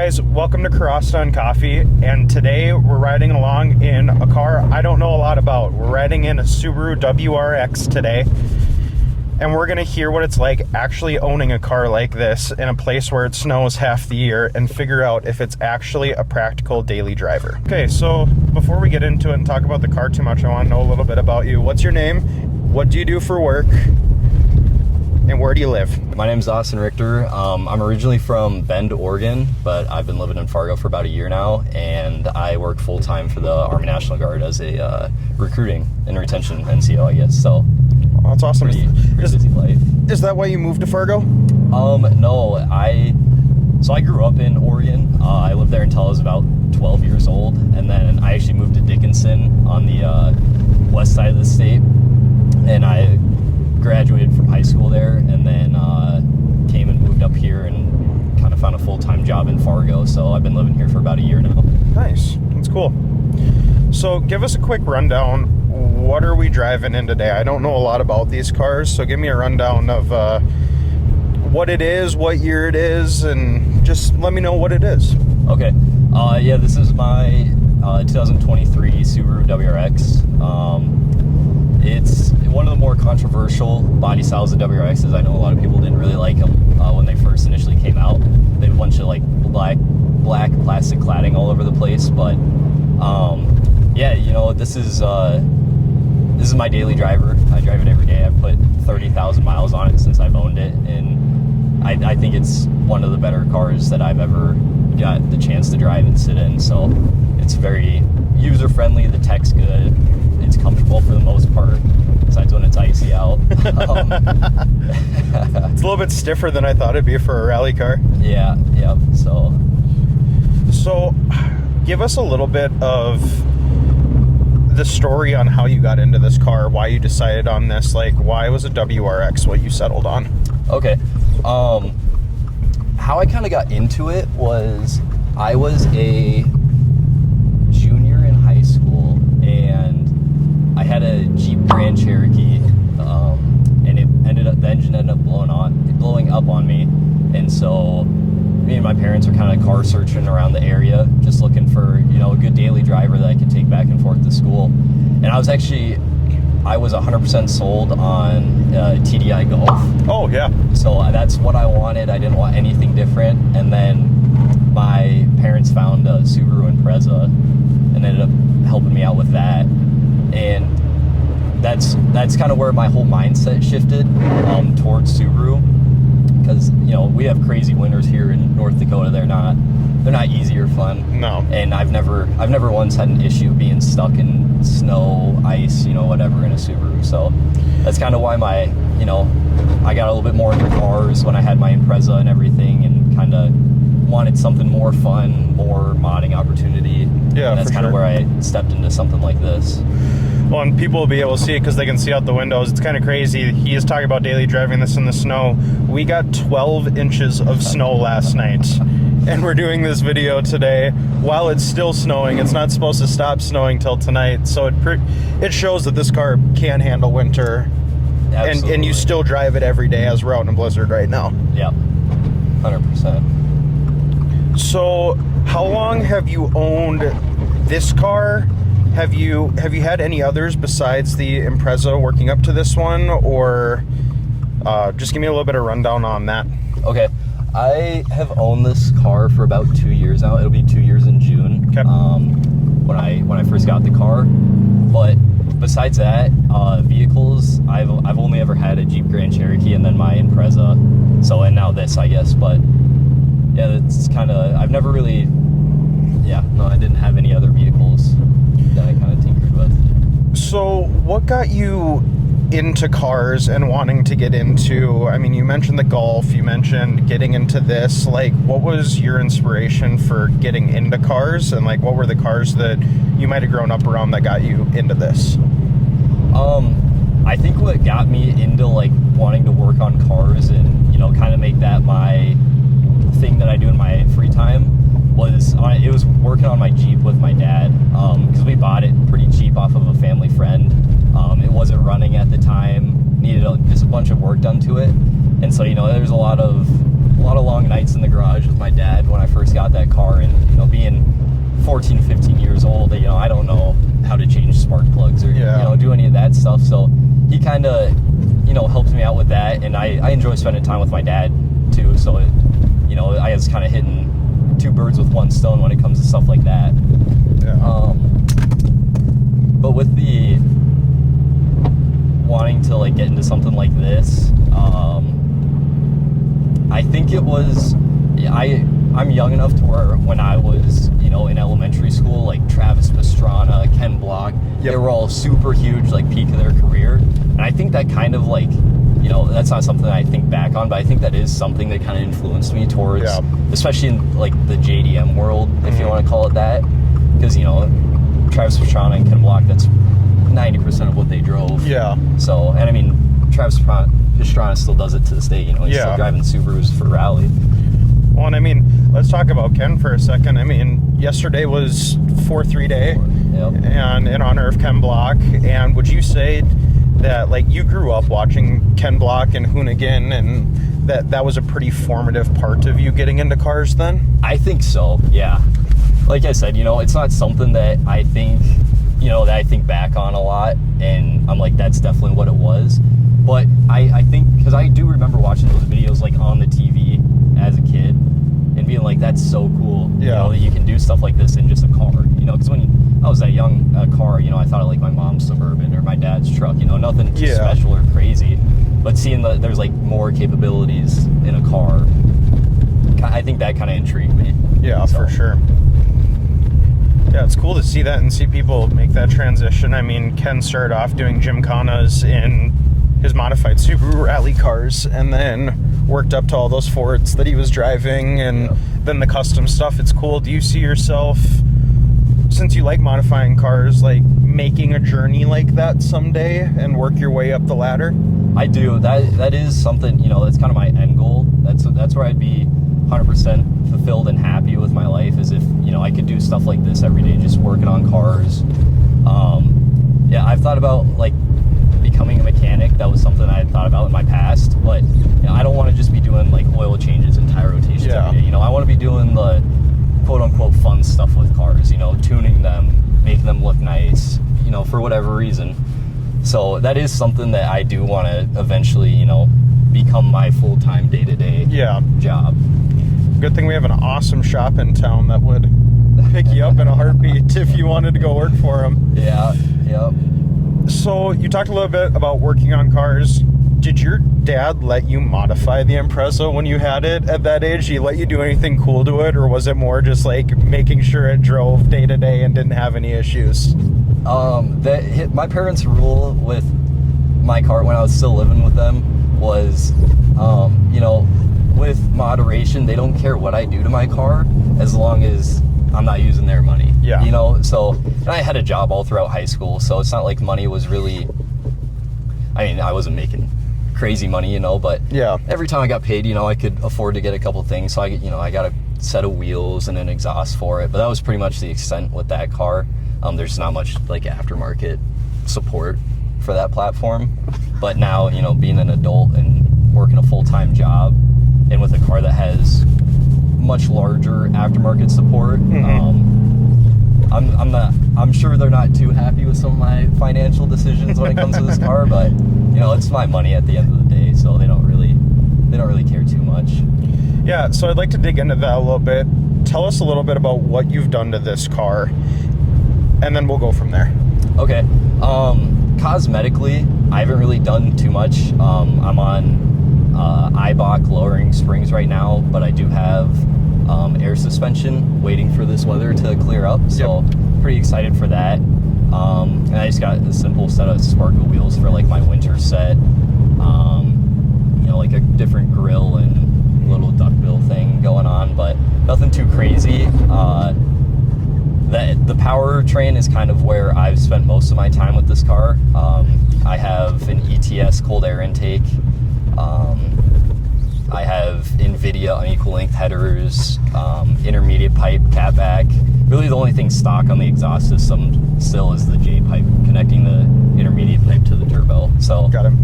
guys, welcome to Carasta and Coffee, and today we're riding along in a car I don't know a lot about. We're riding in a Subaru WRX today, and we're going to hear what it's like actually owning a car like this in a place where it snows half the year and figure out if it's actually a practical daily driver. Okay, so before we get into it and talk about the car too much, I want to know a little bit about you. What's your name? What do you do for work? And where do you live? My name's Austin Richter. I'm originally from Bend, Oregon, but I've been living in Fargo for about a year now, and I work full-time for the Army National Guard as a recruiting and retention NCO, I guess. So that's awesome. Pretty busy life. Is that why you moved to Fargo? No, I grew up in Oregon. I lived there until I was about 12 years old, and then I actually moved to Dickinson on the west side of the state, and I graduated from high school there, and then came and moved up here and kind of found a full-time job in Fargo. So I've been living here for about a year now. Nice. That's cool. So give us a quick rundown. What are we driving in today? I don't know a lot about these cars, so give me a rundown of what it is, what year it is, and just let me know what it is. Okay. Yeah, this is my 2023 Subaru WRX. It's one of the more controversial body styles of WRXs. I know a lot of people didn't really like them when they first initially came out. They had a bunch of like black plastic cladding all over the place, but yeah, you know, this is my daily driver. I drive it every day. I've put 30,000 miles on it since I've owned it, and I think it's one of the better cars that I've ever got the chance to drive and sit in. So it's very user friendly. The tech's good. It's comfortable for the most part, besides when it's icy out. It's a little bit stiffer than I thought it'd be for a rally car. Yeah. So give us a little bit of the story on how you got into this car, why you decided on this, like why was a WRX what you settled on? Okay. How I kind of got into it was I was a junior in high school, and I had a Jeep Grand Cherokee, and the engine ended up blowing up on me, and so me and my parents were kind of car searching around the area, just looking for, you know, a good daily driver that I could take back and forth to school. And I was 100% sold on TDI Golf. Oh yeah. So that's what I wanted. I didn't want anything different. And then my parents found a Subaru Impreza and ended up helping me out with that. And that's kind of where my whole mindset shifted towards Subaru, because, you know, we have crazy winters here in North Dakota. They're not easy or fun. No. And I've never once had an issue being stuck in snow, ice, you know, whatever, in a Subaru. So that's kind of why I got a little bit more into cars when I had my Impreza and everything, and kind of wanted something more fun, more modding opportunity. Yeah, and that's kind of where I stepped into something like this. Well, and people will be able to see it because they can see out the windows. It's kind of crazy. He is talking about daily driving this in the snow. We got 12 inches of snow last night, and we're doing this video today while it's still snowing. It's not supposed to stop snowing till tonight, so it shows that this car can handle winter. Absolutely. And you still drive it every day as we're out in a blizzard right now. Yep, 100%. So how long have you owned this car? Have you had any others besides the Impreza working up to this one, or just give me a little bit of rundown on that? Okay, I have owned this car for about 2 years now. It'll be 2 years in June. Okay. When I first got the car, but besides that, vehicles, I've only ever had a Jeep Grand Cherokee and then my Impreza. So, and now this, I guess. But yeah, it's kind of, I've never really, I didn't have any other vehicles that I kind of tinkered with. So what got you into cars and wanting to get into, I mean, you mentioned the Golf, you mentioned getting into this, like what was your inspiration for getting into cars, and like what were the cars that you might have grown up around that got you into this? I think what got me into like wanting to work on cars and, you know, kind of make that my thing that I do in my free time was it was working on my Jeep with my dad, because we bought it pretty cheap off of a family friend. It wasn't running at the time, needed just a bunch of work done to it, and so, you know, there's a lot of long nights in the garage with my dad when I first got that car. kind of, helps me out with that, and I enjoy spending time with my dad too. So it, I was kind of hitting two birds with one stone when it comes to stuff like that. Yeah. But with the wanting to like get into something like this, I think it was, I'm young enough to where when I was, in elementary school, like Travis Pastrana, Ken Block, they were all super huge, like peak of their career. And I think that kind of like, that's not something that I think back on, but I think that is something that kind of influenced me towards, especially in like the JDM world, if you want to call it that. Because, Travis Pastrana and Ken Block, that's 90% of what they drove. Yeah. So, and I mean, Travis Pastrana still does it to this day, he's still driving Subarus for rally. Well, and I mean, let's talk about Ken for a second. I mean, yesterday was 4-3 day, and in honor of Ken Block. And would you say that, like, you grew up watching Ken Block and Hoonigan, and that was a pretty formative part of you getting into cars then? I think so, yeah. Like I said, it's not something that I think, that I think back on a lot, and I'm like, that's definitely what it was. But I think, because I do remember watching those videos, like, on the TV as a kid, and being like, that's so cool, that you can do stuff like this in just a car, because when I was that young, car, I thought of like my mom's Suburban or my dad's truck, nothing too special or crazy, but seeing that there's like more capabilities in a car, I think that kind of intrigued me. Yeah, for sure. Yeah, it's cool to see that and see people make that transition. I mean, Ken started off doing gymkhanas in his modified Subaru rally cars, and then worked up to all those Fords that he was driving, and then the custom stuff. It's cool. Do you see yourself, since you like modifying cars, like making a journey like that someday and work your way up the ladder? I do. That is something, that's kind of my end goal. That's where I'd be 100% fulfilled and happy with my life, is if, I could do stuff like this every day, just working on cars. I've thought about like becoming a mechanic. That was something I had thought about in my past, but I don't want to just be doing like oil changes and tire rotations every day. I want to be doing the quote unquote fun stuff with cars, tuning them, making them look nice, for whatever reason. So that is something that I do want to eventually, become my full-time day-to-day job. Good thing we have an awesome shop in town that would pick you up in a heartbeat if you wanted to go work for them. Yeah, yep. So you talked a little bit about working on cars. Did your dad let you modify the Impreza when you had it at that age? Did he let you do anything cool to it, or was it more just like making sure it drove day to day and didn't have any issues? My parents' rule with my car when I was still living with them was, with moderation, they don't care what I do to my car as long as I'm not using their money. Yeah. So, and I had a job all throughout high school, so it's not like money was really, I wasn't making crazy money, but every time I got paid, I could afford to get a couple things. So I got a set of wheels and an exhaust for it, but that was pretty much the extent with that car. There's not much like aftermarket support for that platform. But now, being an adult and working a full-time job, and with a car that has much larger aftermarket support, I'm sure they're not too happy with some of my financial decisions when it comes to this car, but it's my money at the end of the day, so they don't really care too much. Yeah, so I'd like to dig into that a little bit. Tell us a little bit about what you've done to this car, and then we'll go from there. Okay. Cosmetically, I haven't really done too much. I'm on IBOC lowering springs right now, but I do have air suspension waiting for this weather to clear up, so pretty excited for that. And I just got a simple set of Sparkle wheels for like my winter set, like a different grill and little duckbill thing going on, but nothing too crazy. The powertrain is kind of where I've spent most of my time with this car. I have an ETS cold air intake. I have NVIDIA unequal length headers, intermediate pipe catback. Really the only thing stock on the exhaust system still is the J-pipe connecting the intermediate pipe to the turbo. So got him.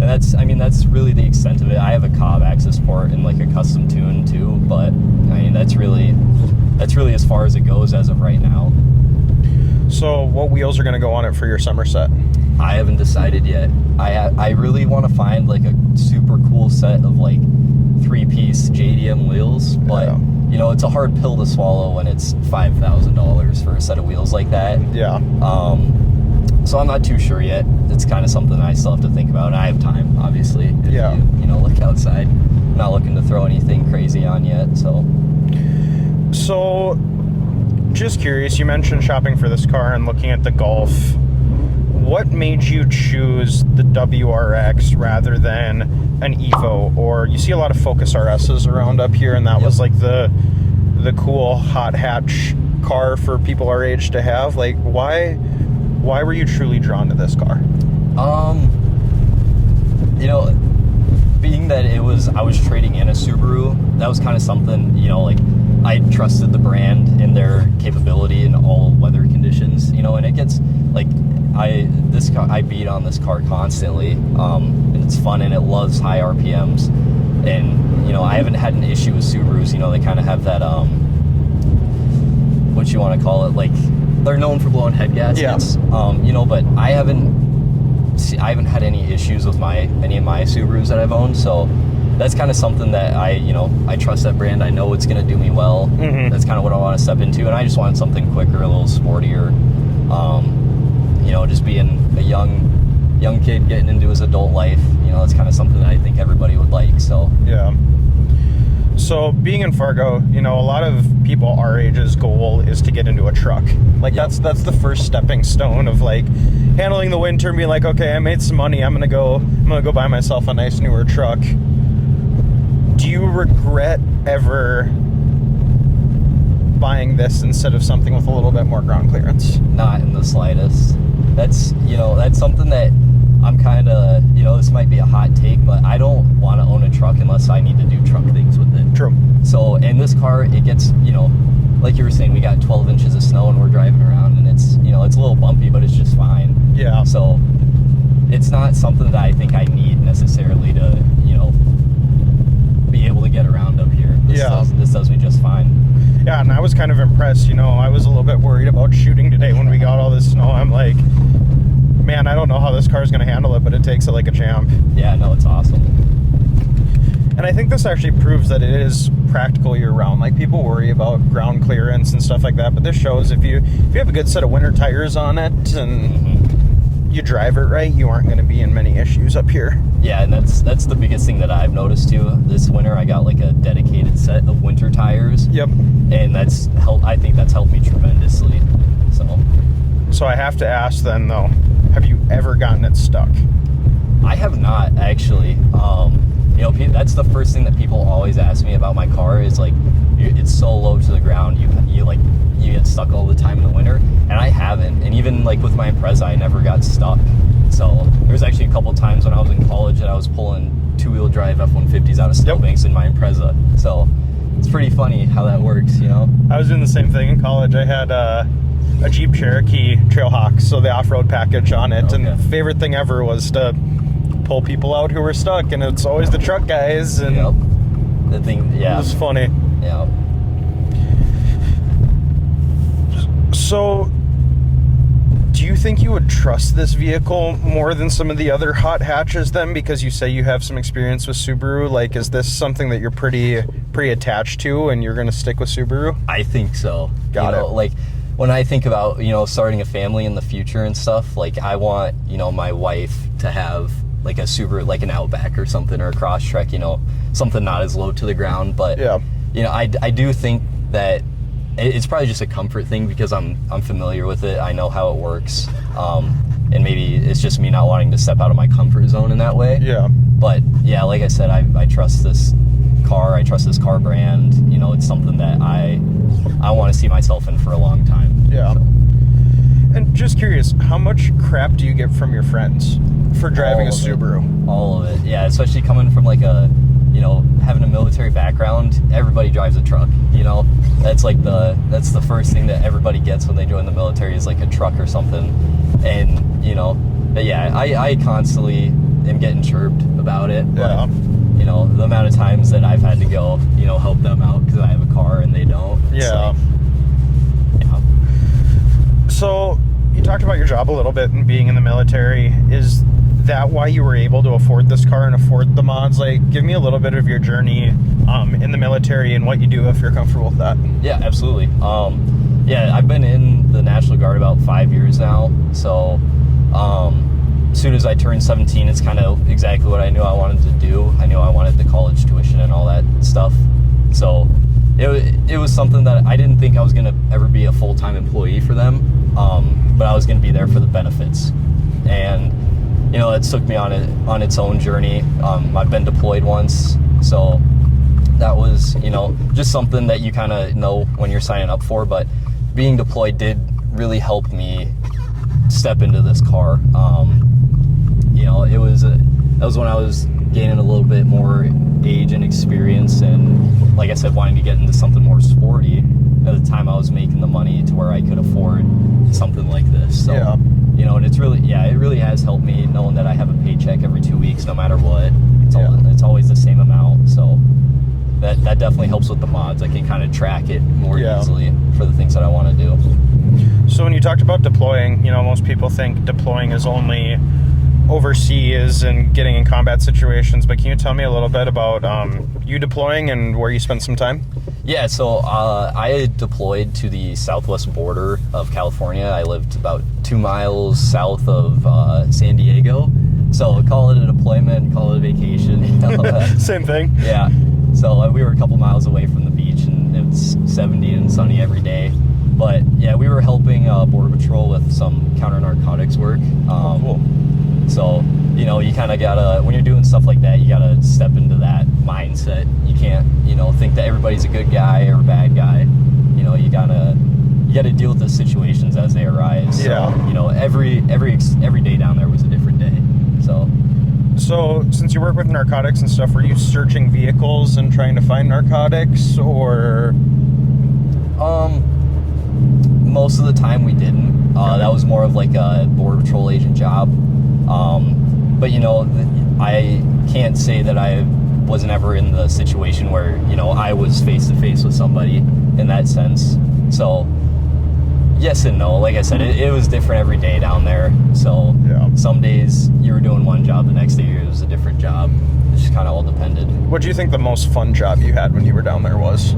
And that's really the extent of it. I have a Cobb access port and like a custom tune too, but that's really as far as it goes as of right now. So what wheels are going to go on it for your summer set? I haven't decided yet. I really want to find like a super cool set of like 3-piece JDM wheels, but you know, it's a hard pill to swallow when it's $5,000 for a set of wheels like that. Yeah. So I'm not too sure yet. It's kind of something I still have to think about. And I have time, obviously. If you know, look outside. I'm not looking to throw anything crazy on yet. So just curious. You mentioned shopping for this car and looking at the Golf. What made you choose the WRX rather than an Evo? Or you see a lot of Focus RSs around up here, and that was like the cool hot hatch car for people our age to have. Like, why were you truly drawn to this car? You know, being that I was trading in a Subaru, that was kind of something, you know, like I trusted the brand and their capability in all weather conditions, you know, and it gets like I beat on this car constantly, and it's fun and it loves high RPMs, and you know, I haven't had an issue with Subarus. You know, they kind of have that what you want to call it, like they're known for blowing head gaskets. You know, but I haven't had any issues with any of my Subarus that I've owned, so that's kind of something that I trust that brand. I know it's going to do me well. That's kind of what I want to step into, and I just wanted something quicker, a little sportier. You know, just being a young kid getting into his adult life, you know, that's kind of something that I think everybody would like. So yeah. So being in Fargo, you know, a lot of people our age's goal is to get into a truck. Like that's the first stepping stone of like handling the winter and being like, okay, I made some money. I'm gonna go buy myself a nice newer truck. Do you regret ever buying this instead of something with a little bit more ground clearance? Not in the slightest. That's something that I'm kind of, you know, this might be a hot take, but I don't want to own a truck unless I need to do truck things with it. True. So, in this car, it gets, you know, like you were saying, we got 12 inches of snow and we're driving around and it's, you know, it's a little bumpy, but it's just fine. Yeah. So, it's not something that I think I need necessarily to, you know, be able to get around up here. This does me just fine. Yeah, and I was kind of impressed. You know, I was a little bit worried about shooting today when we got all this snow. I'm like, man, I don't know how this car is going to handle it, but it takes it like a champ. Yeah, no, it's awesome. And I think this actually proves that it is practical year-round. Like, people worry about ground clearance and stuff like that, but this shows if you have a good set of winter tires on it and you drive it right, you aren't going to be in many issues up here. Yeah, and that's the biggest thing that I've noticed too. This winter, I got like a dedicated set of winter tires. Yep. And I think that's helped me tremendously. So I have to ask then, though, have you ever gotten it stuck? I have not, actually. You know, that's the first thing that people always ask me about my car is like, it's so low to the ground, you get stuck all the time in the winter, and I haven't. And even like with my Impreza, I never got stuck. So there was actually a couple times when I was in college that I was pulling 2-wheel drive F-150s out of snowbanks in my Impreza. So it's pretty funny how that works, you know? I was doing the same thing in college. I had a Jeep Cherokee Trailhawk, so the off-road package on it. Okay. And the favorite thing ever was to pull people out who were stuck, and it's always the truck guys. And the thing, yeah. It was funny. Yeah. So, do you think you would trust this vehicle more than some of the other hot hatches then, because you say you have some experience with Subaru? Like, is this something that you're pretty attached to and you're going to stick with Subaru? I think so. Got it. Like, when I think about, you know, starting a family in the future and stuff, like, I want, you know, my wife to have like a Subaru, like an Outback or something, or a Crosstrek, you know, something not as low to the ground. But, yeah, you know, I do think that it's probably just a comfort thing because I'm familiar with it. I know how it works. And maybe it's just me not wanting to step out of my comfort zone in that way. Yeah. But yeah, like I said, I trust this car. I trust this car brand. You know, it's something that I want to see myself in for a long time. Yeah. So. And just curious, how much crap do you get from your friends for driving a Subaru? All of it. Yeah, especially coming from like a, you know, having a military background. Everybody drives a truck, you know. That's the first thing that everybody gets when they join the military is like a truck or something. And, you know, but yeah, I constantly am getting chirped about it. But, you know, the amount of times that I've had to go, you know, help them out because I have a car and they don't. Yeah. Like, yeah. So You talked about your job a little bit and being in the military. Is that why you were able to afford this car and afford the mods? Like, give me a little bit of your journey in the military and what you do if you're comfortable with that. Yeah, absolutely. Yeah, I've been in the National Guard about 5 years now. So as soon as I turned 17, it's kind of exactly what I knew I wanted to do. I knew I wanted the college tuition and all that stuff. So it was something that I didn't think I was going to ever be a full-time employee for them, but I was going to be there for the benefits. And you know, it took me on its own journey. I've been deployed once, so that was, you know, just something that you kind of know when you're signing up for. But being deployed did really help me step into this car. You know, that was when I was gaining a little bit more age and experience, and like I said, wanting to get into something more sporty. At the time, I was making the money to where I could afford something like this. So, yeah. You know, and it really has helped me knowing that I have a paycheck every 2 weeks, no matter what. It's always the same amount. So that definitely helps with the mods. I can kind of track it more easily for the things that I want to do. So when you talked about deploying, you know, most people think deploying is only overseas and getting in combat situations, but can you tell me a little bit about you deploying and where you spent some time? Yeah, so I deployed to the southwest border of California. I lived about 2 miles south of San Diego. So call it a deployment, call it a vacation. You know? Same thing. Yeah. So we were a couple miles away from the beach, and it's 70 and sunny every day. But yeah, we were helping Border Patrol with some counter-narcotics work. Cool. So, you know, you kind of gotta, when you're doing stuff like that, you gotta step into that mindset. You can't, you know, think that everybody's a good guy or a bad guy. You know, you gotta deal with the situations as they arise. Yeah. So, you know, every day down there was a different day. So since you work with narcotics and stuff, were you searching vehicles and trying to find narcotics, or? Most of the time we didn't. That was more of like a Border Patrol agent job. But you know, I can't say that I wasn't ever in the situation where, you know, I was face to face with somebody in that sense. So yes and no. Like I said, it was different every day down there. So some days you were doing one job, the next day it was a different job. It just kind of all depended. What do you think the most fun job you had when you were down there was?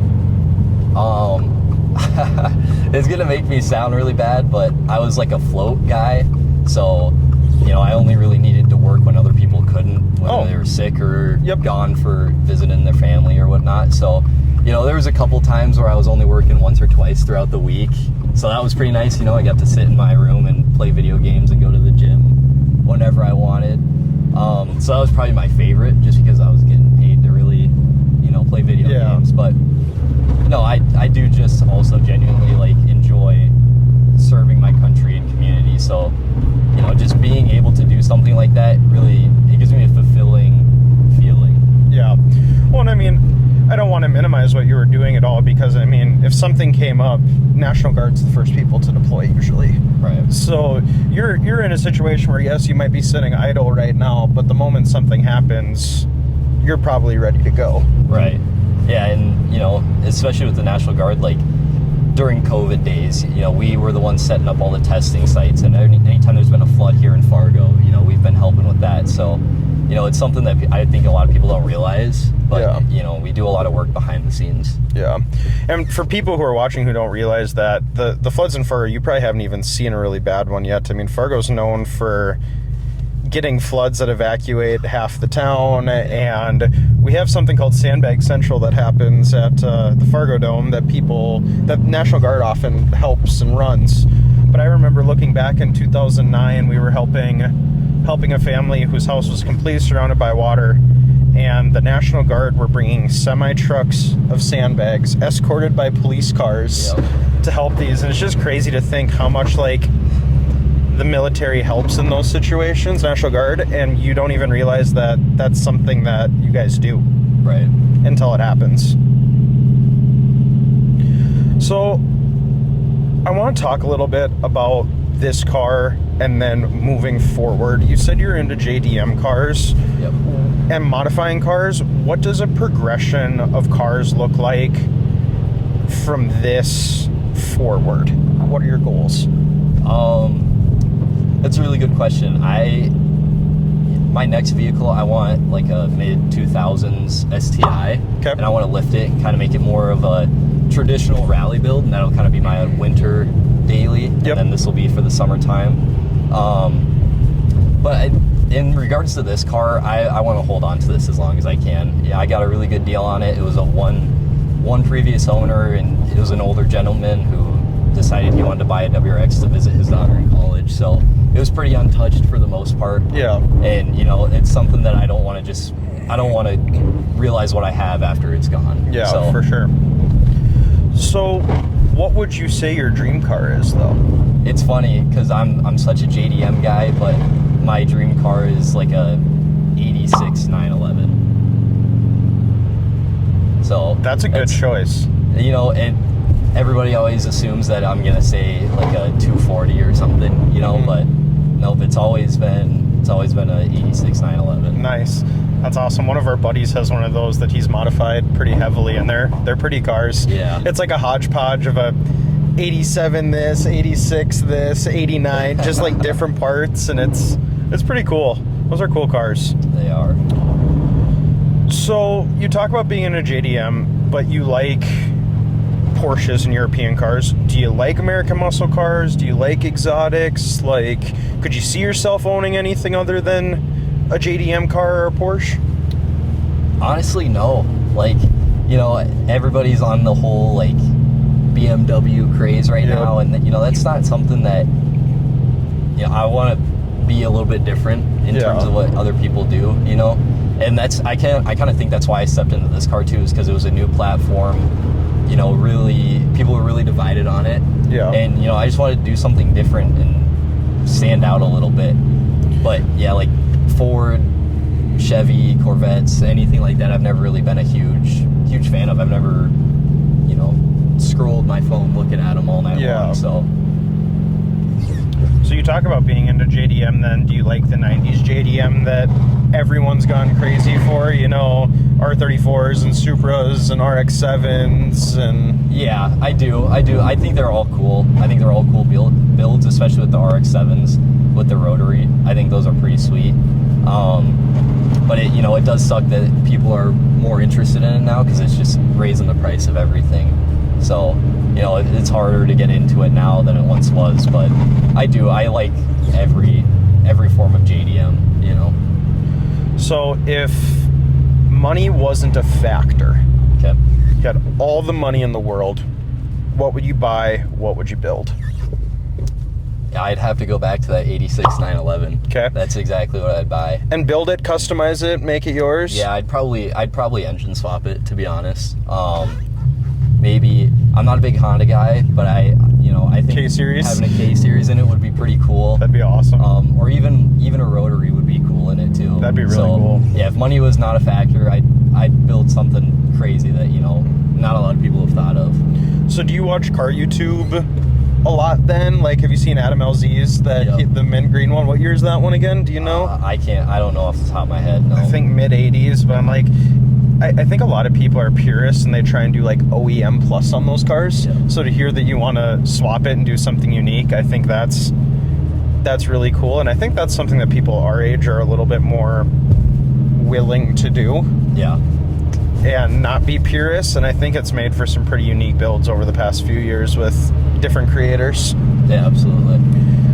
It's gonna make me sound really bad, but I was like a float guy. So, you know, I only really needed to work when other people couldn't, whether they were sick or gone for visiting their family or whatnot. So, you know, there was a couple times where I was only working once or twice throughout the week. So that was pretty nice. You know, I got to sit in my room and play video games and go to the gym whenever I wanted. So that was probably my favorite, just because I was getting paid to really, you know, play video games. But no, I do just also genuinely like enjoy serving my country and community. So, you know, just being able to do something like that, really, it gives me a fulfilling feeling. Yeah. Well, and I mean, I don't want to minimize what you were doing at all, because I mean, if something came up, National Guard's the first people to deploy usually. Right. So you're in a situation where, yes, you might be sitting idle right now, but the moment something happens, you're probably ready to go. Right. Yeah, and you know, especially with the National Guard, like during COVID days, you know, we were the ones setting up all the testing sites, and anytime there's been a flood here in Fargo, you know, we've been helping with that. So, you know, it's something that I think a lot of people don't realize, but you know, we do a lot of work behind the scenes. Yeah. And for people who are watching who don't realize that, the floods in Fargo, you probably haven't even seen a really bad one yet. I mean, Fargo's known for getting floods that evacuate half the town, and we have something called Sandbag Central that happens at the Fargo Dome that National Guard often helps and runs. But I remember looking back in 2009, we were helping a family whose house was completely surrounded by water, and the National Guard were bringing semi-trucks of sandbags escorted by police cars to help these. And it's just crazy to think how much like the military helps in those situations, National Guard, and you don't even realize that that's something that you guys do. Right. Until it happens. So I want to talk a little bit about this car and then moving forward. You said you're into JDM cars and modifying cars. What does a progression of cars look like from this forward? What are your goals? question. My next vehicle, I want like a mid-2000s STI. Okay. And I want to lift it and kind of make it more of a traditional rally build, and that'll kind of be my winter daily. And then this will be for the summertime. But in regards to this car, I want to hold on to this as long as I can. Yeah, I got a really good deal on it. It was a one previous owner, and it was an older gentleman who decided he wanted to buy a WRX to visit his daughter in college. So it was pretty untouched for the most part. Yeah. And, it's something that I don't want to realize what I have after it's gone. Yeah, so, for sure. So what would you say your dream car is, though? It's funny because I'm such a JDM guy, but my dream car is like a 86 911. So that's a good choice. And everybody always assumes that I'm gonna say like a 240 or something, but nope, it's always been a 86 911. Nice. That's awesome. One of our buddies has one of those that he's modified pretty heavily, and they're pretty cars. Yeah. It's like a hodgepodge of a 87 this, 86 this, 89, just like different parts, and it's pretty cool. Those are cool cars. They are. So you talk about being in a JDM, but you like Porsches and European cars. Do you like American muscle cars? Do you like exotics? Like, could you see yourself owning anything other than a JDM car or a Porsche? Honestly, no. Like, everybody's on the whole like BMW craze right now, and that's not something that I want to be a little bit different in terms of what other people do, and I kind of think that's why I stepped into this car too, is because it was a new platform. Really, people were really divided on it. Yeah. And, I just wanted to do something different and stand out a little bit. But, yeah, like Ford, Chevy, Corvettes, anything like that, I've never really been a huge fan of. I've never, scrolled my phone looking at them all night long, so you talk about being into JDM then. Do you like the 90s JDM that everyone's gone crazy for? R34s and Supras and RX-7s and... Yeah, I do. I think they're all cool. I think they're all cool builds, especially with the RX-7s with the rotary. I think those are pretty sweet. But it does suck that people are more interested in it now because it's just raising the price of everything. So, it's harder to get into it now than it once was, but I like every form of JDM, So if money wasn't a factor, okay, you had all the money in the world, what would you buy? What would you build? Yeah, I'd have to go back to that 86 911. Okay. That's exactly what I'd buy. And build it, customize it, make it yours? Yeah, I'd probably engine swap it, to be honest. Maybe I'm not a big Honda guy, but I think K-Series? having a K-Series in it would be pretty cool. That'd be awesome. Or even a rotary would be cool in it too. That'd be really cool. Yeah, if money was not a factor, I'd build something crazy that not a lot of people have thought of. So do you watch car YouTube a lot then? Like, have you seen Adam LZ's the mint green one? What year is that one again? Do you know? I don't know off the top of my head. No. I think mid 80s, but I'm like, I think a lot of people are purists and they try and do like OEM plus on those cars. Yeah. So to hear that you want to swap it and do something unique, I think that's really cool. And I think that's something that people our age are a little bit more willing to do. Yeah. And not be purists. And I think it's made for some pretty unique builds over the past few years with different creators. Yeah, absolutely.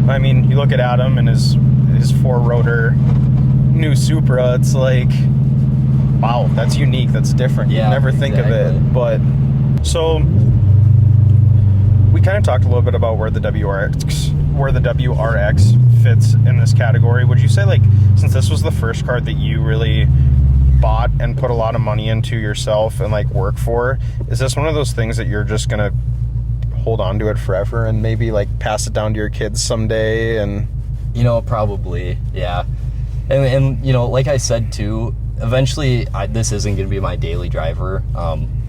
I mean, you look at Adam and his 4-rotor new Supra, it's like, wow, that's unique, that's different. Yeah, you never think of it. But so we kind of talked a little bit about where the WRX fits in this category. Would you say, like, since this was the first car that you really bought and put a lot of money into yourself and like work for, is this one of those things that you're just gonna hold on to it forever and maybe like pass it down to your kids someday? And probably, yeah. And like I said too, eventually this isn't going to be my daily driver.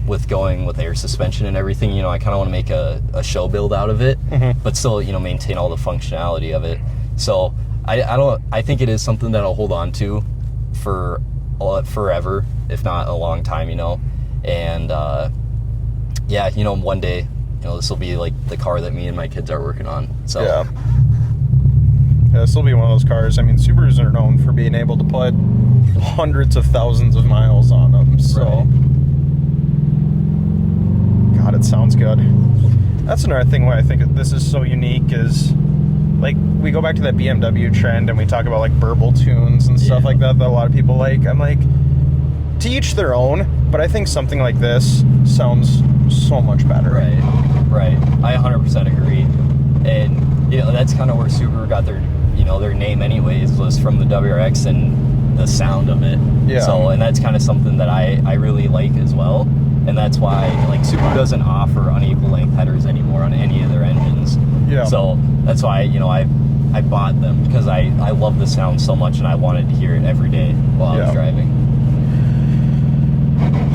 With going with air suspension and everything, I kind of want to make a show build out of it, but still, maintain all the functionality of it. So I think it is something that I'll hold on to for forever, if not a long time, and yeah, one day, this will be like the car that me and my kids are working on. So yeah, this will be one of those cars. I mean, Subarus are known for being able to put hundreds of thousands of miles on them. So, Right. God, it sounds good. That's another thing why I think this is so unique is, like, we go back to that BMW trend and we talk about, like, burble tunes and stuff like that a lot of people like. I'm like, to each their own, but I think something like this sounds so much better. Right. I 100% agree. And, you know, that's kind of where Subaru got their, you know, their name anyways, was from the WRX and the sound of it. Yeah. So, and that's kind of something that I really like as well. And that's why, like, Subaru doesn't offer unequal length headers anymore on any of their engines. Yeah. So that's why, you know, I bought them because I love the sound so much and I wanted to hear it every day while I was driving.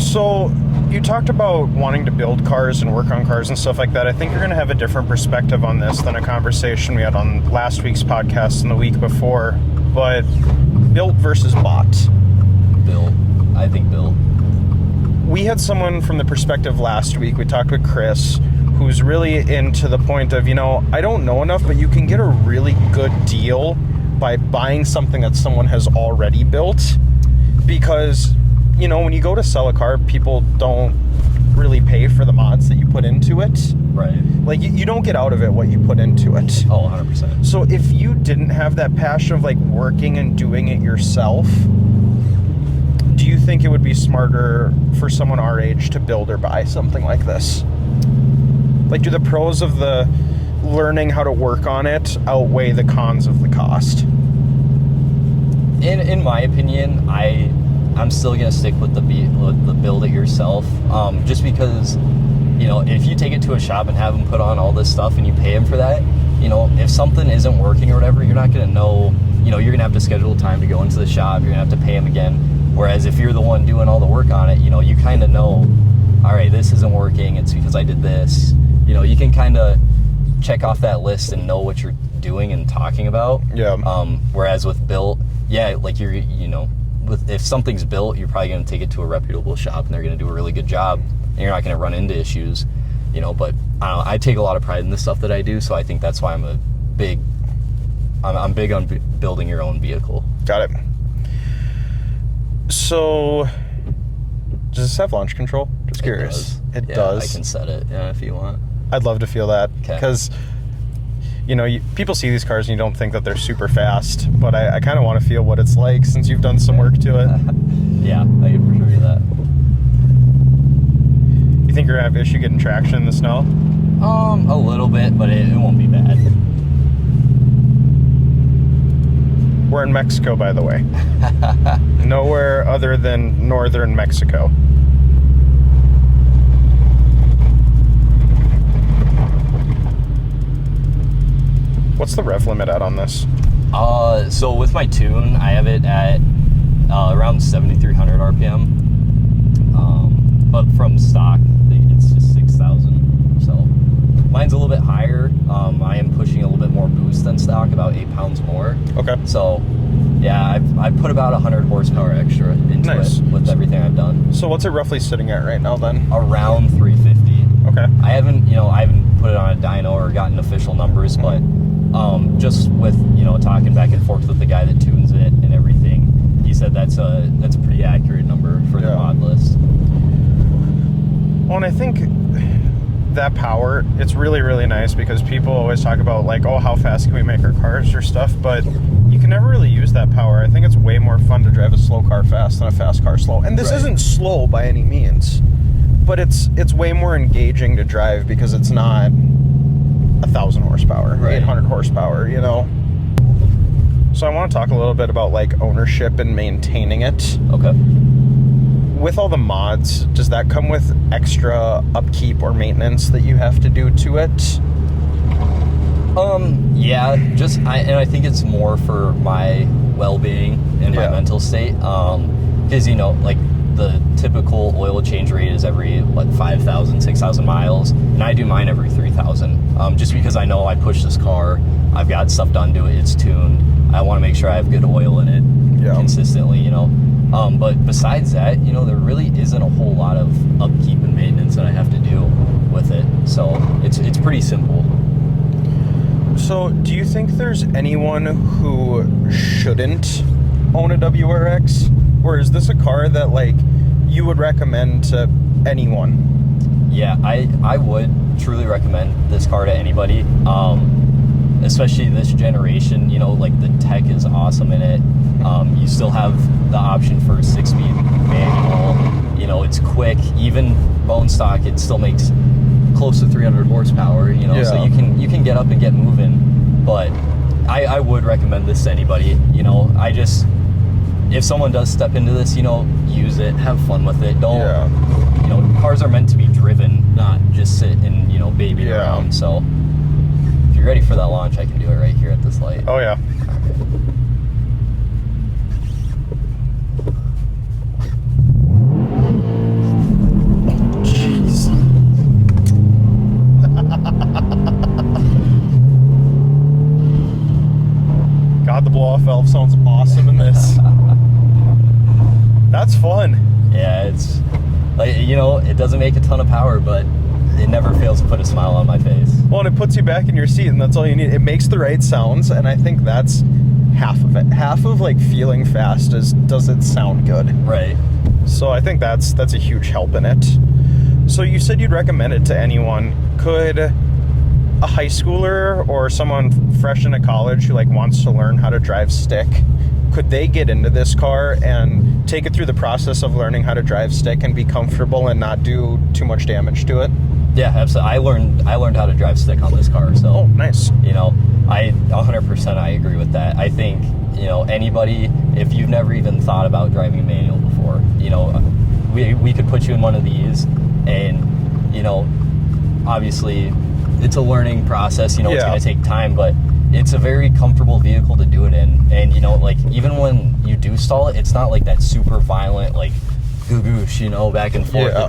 So you talked about wanting to build cars and work on cars and stuff like that. I think you're going to have a different perspective on this than a conversation we had on last week's podcast and the week before. But built versus bought. Built. I think built. We had someone from the perspective last week. We talked with Chris, who's really into the point of, you know, I don't know enough, but you can get a really good deal by buying something that someone has already built. Because, you know, when you go to sell a car, people don't really pay for the mods that you put into it. Right. Like, you don't get out of it what you put into it. Oh, 100%. So if you didn't have that passion of, like, working and doing it yourself, do you think it would be smarter for someone our age to build or buy something like this? Like, do the pros of the learning how to work on it outweigh the cons of the cost? In my opinion, I'm still gonna stick with the build it yourself, just because, you know, if you take it to a shop and have them put on all this stuff and you pay them for that, you know, if something isn't working or whatever, you're not gonna know. You know, you're gonna have to schedule time to go into the shop. You're gonna have to pay them again. Whereas if you're the one doing all the work on it, you know, you kind of know, all right, this isn't working. It's because I did this. You know, you can kind of check off that list and know what you're doing and talking about. Yeah. Whereas with built, yeah, like you know, if something's built, you're probably going to take it to a reputable shop and they're going to do a really good job and you're not going to run into issues, you know. But I don't know, I take a lot of pride in the stuff that I do, so I think that's why I'm big on building your own vehicle. Got it. So, does this have launch control? Just curious. It does. I can set it, yeah, if you want. I'd love to feel that. Because, you know, people see these cars and you don't think that they're super fast, but I kind of want to feel what it's like since you've done some work to it. Yeah, I can for sure do that. You think you're going to have issue getting traction in the snow? A little bit, but it won't be bad. We're in Mexico, by the way. Nowhere other than northern Mexico. What's the rev limit at on this? So with my tune, I have it at around 7,300 RPM. But from stock, it's just 6,000. So mine's a little bit higher. I am pushing a little bit more boost than stock, about 8 pounds more. Okay. So yeah, I've put about 100 horsepower extra into it with everything I've done. So what's it roughly sitting at right now then? Around 350. Okay. I haven't put it on a dyno or gotten official numbers, but just with, you know, talking back and forth with the guy that tunes it and everything, he said that's a pretty accurate number for the mod list. Well, and I think that power, it's really, really nice because people always talk about, like, oh, how fast can we make our cars or stuff, but you can never really use that power. I think it's way more fun to drive a slow car fast than a fast car slow. And this isn't slow by any means, but it's way more engaging to drive because it's not 1,000 horsepower, 800 horsepower, you know? So I want to talk a little bit about, like, ownership and maintaining it. Okay. With all the mods, does that come with extra upkeep or maintenance that you have to do to it? Yeah, I think it's more for my well-being and my mental state. Because, you know, like, the typical oil change rate is every 5,000, 6,000 miles, and I do mine every 3,000. Just because I know I push this car, I've got stuff done to it, it's tuned. I want to make sure I have good oil in it consistently, you know. But besides that, you know, there really isn't a whole lot of upkeep and maintenance that I have to do with it. So it's pretty simple. So, do you think there's anyone who shouldn't own a WRX? Or is this a car that, like, you would recommend to anyone? Yeah, I would truly recommend this car to anybody, especially this generation. You know, like, the tech is awesome in it. You still have the option for a 6-speed manual. You know, it's quick. Even bone stock, it still makes close to 300 horsepower, you know, Yeah. so you can get up and get moving. But I would recommend this to anybody. You know, if someone does step into this, you know, use it, have fun with it. Don't, you know, cars are meant to be driven, not just sit and, you know, baby around. So if you're ready for that launch, I can do it right here at this light. Oh, yeah. Jeez. God, the blow-off valve sounds awesome in this. That's fun. Yeah, it's like, you know, it doesn't make a ton of power, but it never fails to put a smile on my face. Well, and it puts you back in your seat, and that's all you need. It makes the right sounds, and I think that's half of it. Half of, like, feeling fast is, does it sound good? Right. So I think that's a huge help in it. So you said you'd recommend it to anyone. Could a high schooler or someone fresh into college who, like, wants to learn how to drive stick, could they get into this car and take it through the process of learning how to drive stick and be comfortable and not do too much damage to it? Yeah, absolutely. I learned how to drive stick on this car, so. Oh, nice. You know, 100% I agree with that. I think, you know, anybody, if you've never even thought about driving a manual before, you know, we could put you in one of these, and, you know, obviously it's a learning process, you know, it's going to take time, but it's a very comfortable vehicle to do it in. And, you know, like, even when you do stall it, it's not like that super violent, like, goo-goosh, you know, back and forth. Yeah.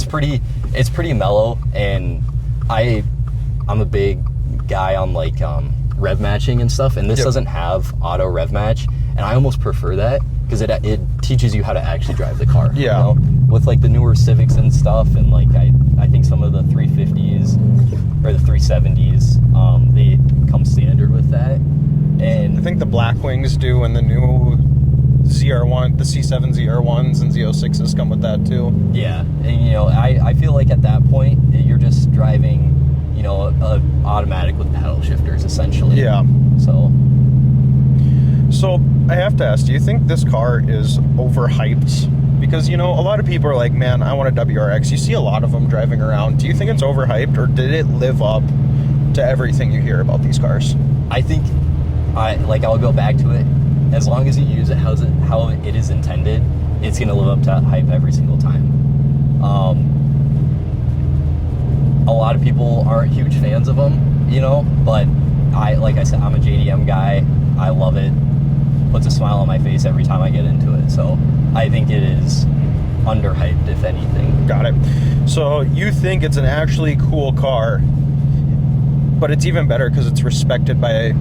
It's pretty mellow, and I'm a big guy on, like, rev matching and stuff, and this doesn't have auto rev match, and I almost prefer that because it teaches you how to actually drive the car. Yeah. You know? With, like, the newer Civics and stuff, and, like, I think some of the 350s or the 370s, they come standard with that. And I think the Blackwings do, and the new ZR1, the C7 ZR1s and Z06s come with that too. Yeah, and, you know, I feel like at that point you're just driving, you know, a automatic with paddle shifters essentially. Yeah. So I have to ask, do you think this car is overhyped? Because, you know, a lot of people are like, man, I want a WRX. You see a lot of them driving around. Do you think it's overhyped, or did it live up to everything you hear about these cars? I think I'll go back to it. As long as you use it how it is intended, it's going to live up to hype every single time. A lot of people aren't huge fans of them, you know, but like I said, I'm a JDM guy. I love it. Puts a smile on my face every time I get into it. So I think it is underhyped, if anything. Got it. So you think it's an actually cool car, but it's even better because it's respected by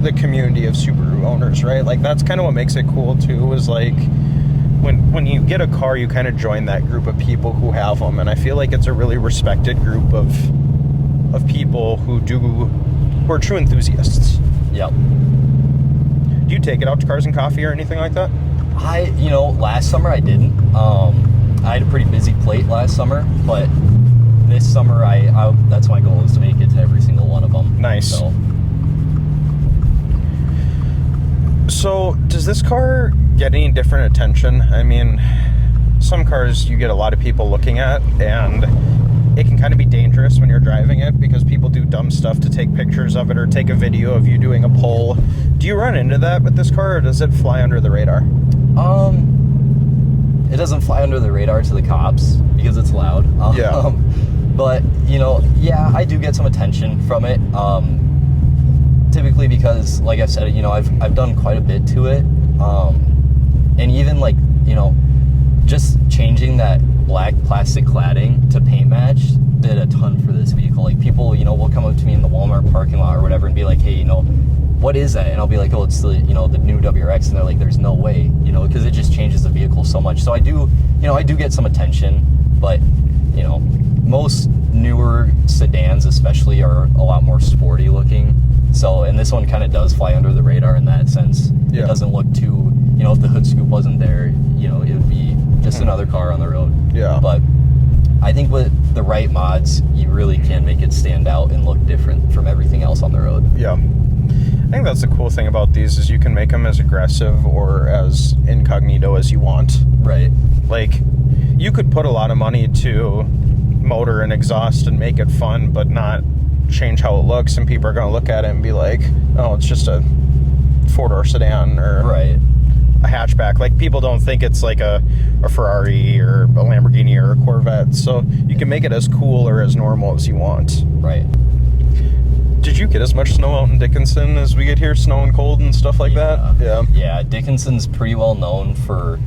the community of Subaru owners, right? Like, that's kind of what makes it cool too, is like when you get a car, you kind of join that group of people who have them, and I feel like it's a really respected group of people who are true enthusiasts. Yep. Do you take it out to Cars and Coffee or anything like that? You know, last summer I didn't. I had a pretty busy plate last summer, but this summer that's my goal, is to make it to every single one of them. Nice. So does this car get any different attention? I mean, some cars you get a lot of people looking at, and it can kind of be dangerous when you're driving it because people do dumb stuff to take pictures of it or take a video of you doing a pull. Do you run into that with this car, or does it fly under the radar? It doesn't fly under the radar to the cops because it's loud. Yeah. But, you know, yeah, I do get some attention from it. Typically because, like I said, you know, I've done quite a bit to it. And even, like, you know, just changing that black plastic cladding to paint match did a ton for this vehicle. Like, people, you know, will come up to me in the Walmart parking lot or whatever and be like, hey, you know, what is that? And I'll be like, oh, it's the, you know, the new WRX. And they're like, there's no way, you know, because it just changes the vehicle so much. So I do get some attention, but, you know, most newer sedans especially are a lot more sporty looking. So, and this one kind of does fly under the radar in that sense. Yeah. It doesn't look too, if the hood scoop wasn't there, it would be just another car on the road. Yeah. But I think with the right mods, you really can make it stand out and look different from everything else on the road. Yeah. I think that's the cool thing about these is you can make them as aggressive or as incognito as you want. Right. Like, you could put a lot of money to motor and exhaust and make it fun, but not change how it looks, and people are going to look at it and be like, oh, it's just a four-door sedan or right. a hatchback. Like, people don't think it's like a Ferrari or a Lamborghini or a Corvette, so you can make it as cool or as normal as you want. Right. Did you get as much snow out in Dickinson as we get here, snow and cold and stuff like that? Yeah, Dickinson's pretty well known for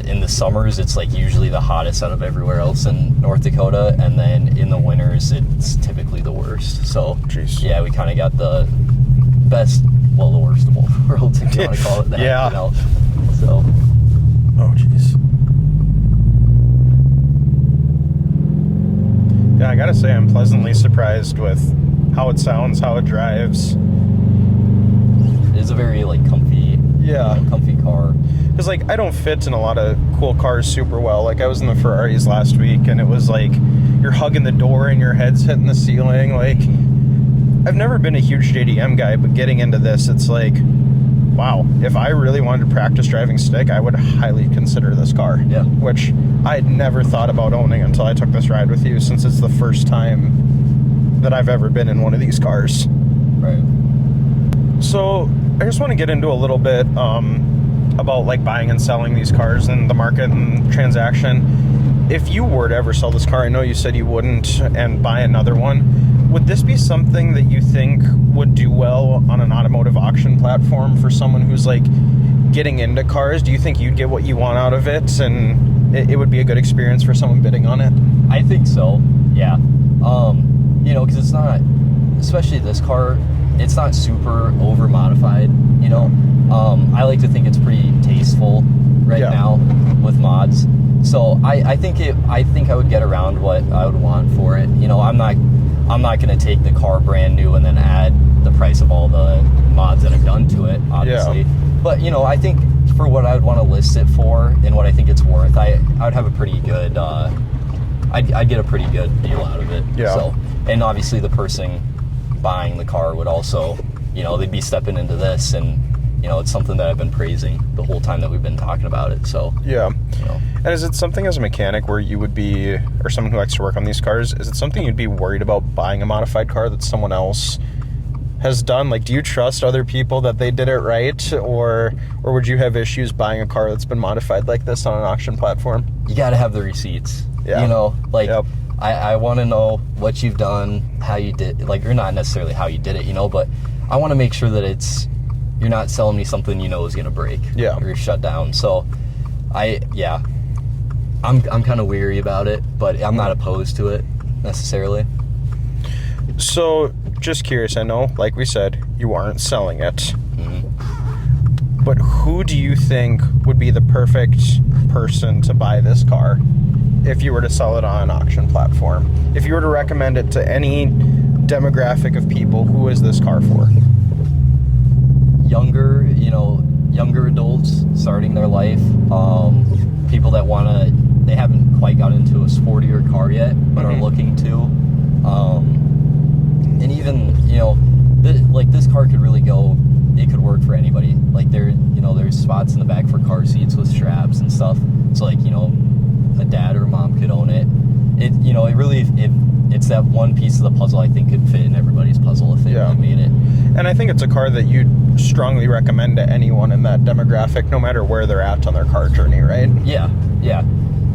in the summers it's like usually the hottest out of everywhere else in North Dakota, and then in the winters it's typically the worst. So jeez. Yeah, we kind of got the best, well, the worst of both worlds, if you want to call it that. Yeah. So oh jeez. Yeah, I gotta say I'm pleasantly surprised with how it sounds, how it drives. It is a very like comfy car. Because, like, I don't fit in a lot of cool cars super well. Like, I was in the Ferraris last week, and it was like you're hugging the door and your head's hitting the ceiling. Like, I've never been a huge JDM guy, but getting into this, it's like, wow, if I really wanted to practice driving stick, I would highly consider this car. Yeah. Which I had never thought about owning until I took this ride with you, since it's the first time that I've ever been in one of these cars. Right. So, I just want to get into a little bit about like buying and selling these cars and the market and transaction. If you were to ever sell this car, I know you said you wouldn't, and buy another one, would this be something that you think would do well on an automotive auction platform for someone who's like getting into cars? Do you think you'd get what you want out of it, and it would be a good experience for someone bidding on it? I think so, yeah. Because it's not, especially this car, it's not super over modified, I like to think it's pretty tasteful right now with mods. So I think I would get around what I would want for it. I'm not going to take the car brand new and then add the price of all the mods that I've done to it, obviously. Yeah. But I think for what I would want to list it for and what I think it's worth, I would have a pretty good I'd get a pretty good deal out of it. Yeah. So, and obviously the person buying the car would also, they'd be stepping into this, and it's something that I've been praising the whole time that we've been talking about it. So yeah. And is it something as a mechanic where you would be, or someone who likes to work on these cars, is it something you'd be worried about buying a modified car that someone else has done? Like, do you trust other people that they did it right, or would you have issues buying a car that's been modified like this on an auction platform? You got to have the receipts. Yeah. Yep. I want to know what you've done, how you did, like, or not necessarily how you did it, but I want to make sure that you're not selling me something is going to break or shut down. So I'm kind of weary about it, but I'm not opposed to it necessarily. So just curious, I know, like we said, you aren't selling it. Mm-hmm. But who do you think would be the perfect person to buy this car if you were to sell it on an auction platform? If you were to recommend it to any demographic of people, who is this car for? Younger adults starting their life, people that they haven't quite got into a sportier car yet, but are looking to, and even, this car could really it could work for anybody. Like, there's spots in the back for car seats with straps and stuff. So, like, a dad or a mom could own it. It's that one piece of the puzzle I think could fit in everybody's puzzle if they really made it. And I think it's a car that you'd strongly recommend to anyone in that demographic, no matter where they're at on their car journey, right? Yeah.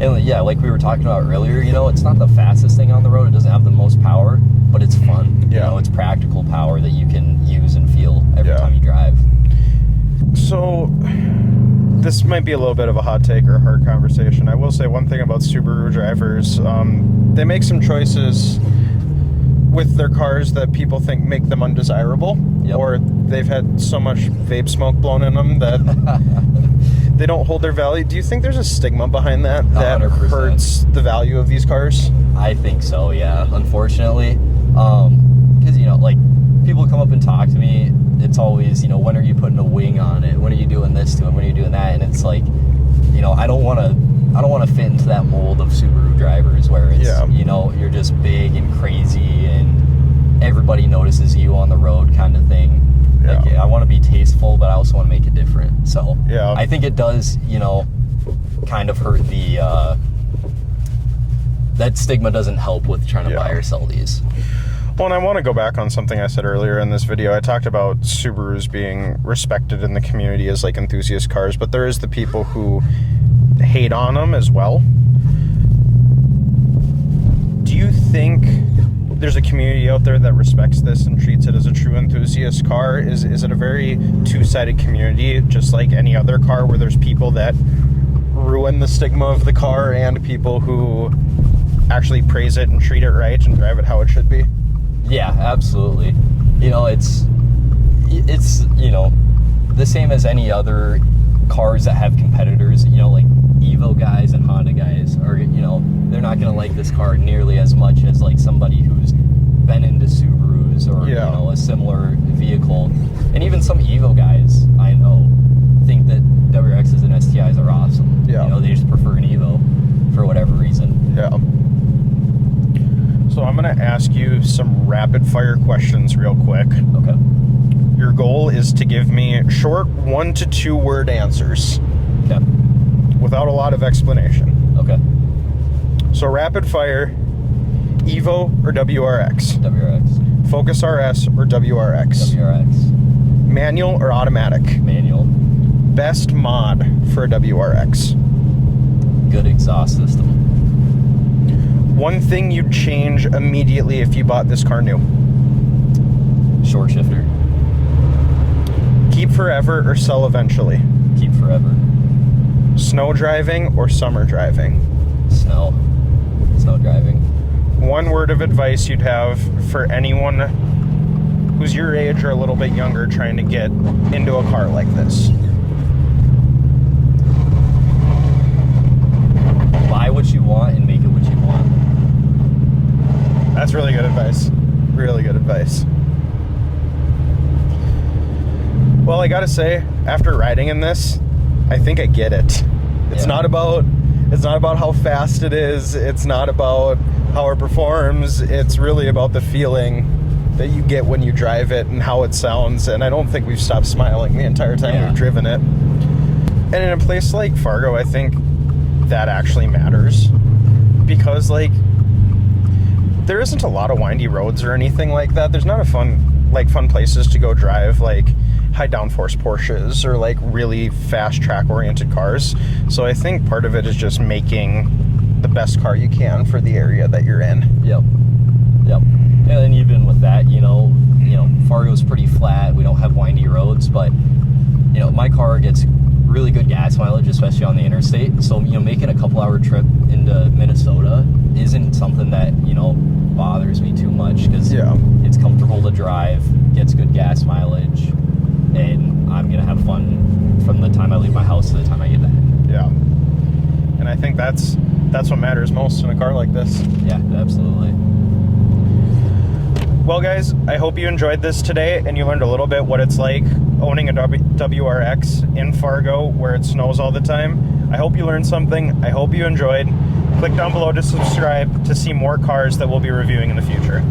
And like we were talking about earlier, it's not the fastest thing on the road. It doesn't have the most power, but it's fun. It's practical power that you can use and feel every time you drive. So this might be a little bit of a hot take or a hard conversation. I will say one thing about Subaru drivers. They make some choices with their cars that people think make them undesirable, or they've had so much vape smoke blown in them that they don't hold their value. Do you think there's a stigma behind that 100%. Hurts the value of these cars? I think so, yeah, unfortunately. Because, people come up and talk to me, it's always, you know, when are you putting a wing on it? When are you doing this to it? When are you doing that? And it's like, you know, I don't want to fit into that mold of Subaru drivers where it's, you know, you're just big and crazy and everybody notices you on the road kind of thing. Like, I want to be tasteful, but I also want to make it different. So I think it does, you know, kind of hurt the, that stigma doesn't help with trying to buy or sell these. Well, and I want to go back on something I said earlier in this video. I talked about Subarus being respected in the community as like enthusiast cars, but there is the people who hate on them as well. Do you think there's a community out there that respects this and treats it as a true enthusiast car? Is it a very two-sided community, just like any other car, where there's people that ruin the stigma of the car and people who actually praise it and treat it right and drive it how it should be? Yeah, absolutely. You know, it's you know, the same as any other cars that have competitors. You know, like Evo guys and Honda guys are, you know, they're not going to like this car nearly as much as like somebody who's been into Subarus or, you know, a similar vehicle. And even some Evo guys I know think that WRXs and STIs are awesome. You know, they just prefer an Evo for whatever reason. So I'm going to ask you some rapid fire questions real quick. Okay. Your goal is to give me short 1 to 2 word answers. Okay. Without a lot of explanation. Okay. So rapid fire, Evo or WRX? WRX. Focus RS or WRX? WRX. Manual or automatic? Manual. Best mod for a WRX? Good exhaust system. One thing you'd change immediately if you bought this car new? Short shifter. Keep forever or sell eventually? Keep forever. Snow driving or summer driving? Snow. Snow driving. One word of advice you'd have for anyone who's your age or a little bit younger trying to get into a car like this? Buy what you want and make it what you want. That's really good advice. Really good advice. Well, I gotta say, after riding in this, I think I get it. It's not about how fast it is. It's not about how it performs. It's really about the feeling that you get when you drive it and how it sounds. And I don't think we've stopped smiling the entire time we've driven it. And in a place like Fargo, I think that actually matters, because like there isn't a lot of windy roads or anything like that. There's not a fun places to go drive like high downforce Porsches or like really fast track oriented cars. So I think part of it is just making the best car you can for the area that you're in. Yep. And then even with that, you know, Fargo's pretty flat. We don't have windy roads, but you know, my car gets really good gas mileage, especially on the interstate. So, you know, making a couple-hour trip into Minnesota isn't something that, you know, bothers me too much, because it's comfortable to drive, gets good gas mileage, and I'm gonna have fun from the time I leave my house to the time I get back. And I think that's what matters most in a car like this. Yeah, absolutely. Well, guys, I hope you enjoyed this today and you learned a little bit what it's like owning a WRX in Fargo where it snows all the time. I hope you learned something. I hope you enjoyed. Click down below to subscribe to see more cars that we'll be reviewing in the future.